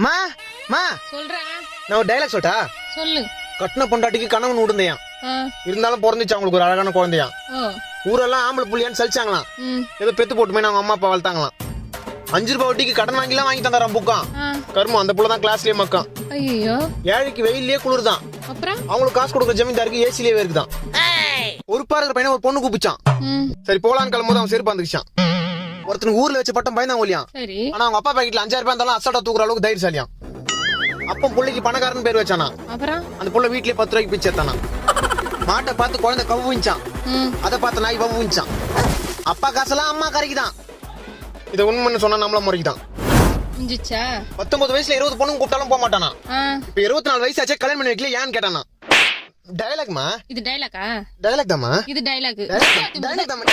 மா மா சொல்றேன். நான் ஒரு டைலாக் சொல்லிட்டா? சொல்லு. கட்டின பொண்டாட்டிக்கு கணவன் விடுந்தையான், இருந்தாலும் பிறந்துச்சு அவங்களுக்கு ஒரு அழகான குழந்தையான். ஊரெல்லாம் ஆம்பளை புள்ளியான்னு சலிச்சாங்களாம். ஏதோ பெத்து போட்டுமே அவங்க அம்மா அப்பா வளர்த்தாங்களாம். 5 ரூபாய் வட்டிக்கு கடன் வாங்கிலாம் வாங்கி தந்தாராம் புக்கான். கருமம் அந்த புள்ள தான் கிளாஸ்லயே மக்கான். ஐயோ, ஏழைக்கு வெயிலே குளிர்தான், அப்புறம் அவங்களுக்கு காசு கொடுக்குற ஜமீன்தாருக்கு ஏசிலேயே இருக்குதான். ஒரு பாருங்கிற பையனை ஒரு பொண்ணு கூப்பிச்சான். சரி போலான்னு கிளம்போது அவன் செருப்பு வந்துச்சான். ஒருத்தனுக்கு ஊர்ல வச்ச பட்டம் பயந்தாங்க ஒலியான். ஆனா அவங்க அப்பா பாக்கெட்ல 5000 ரூபாய் இருந்தாலும் அசால்ட்டா தூக்குற அளவுக்கு தைரியசாலியான். அப்ப புள்ளைக்கு பணக்காரன் பேர் வச்சானா. அப்புறம் அந்த புள்ள வீட்லயே 10 ரூபாய்க்கு பிச்சை எடுத்தானா. மாட்டை பார்த்து குழந்தை கவுவிச்சான், அதை பார்த்து நாய் வவுவிச்சான். அப்பா காசெல்லாம் அம்மா கரைக்குதான். இதை உண்மைன்னு சொன்னா நம்மள முறைக்குதான். 19 வயசுல 20 பொண்ணுங்க கூப்பிட்டாலும் போக மாட்டானா. இப்ப 24 வயசு ஆச்சே கல்யாணம் பண்ணி வைக்கல ஏன்னு கேட்டானா. டயலாக்மா இது டைலாக்கா? டயலாக் தாமா இது டைலாக். டயலாக் தாமா.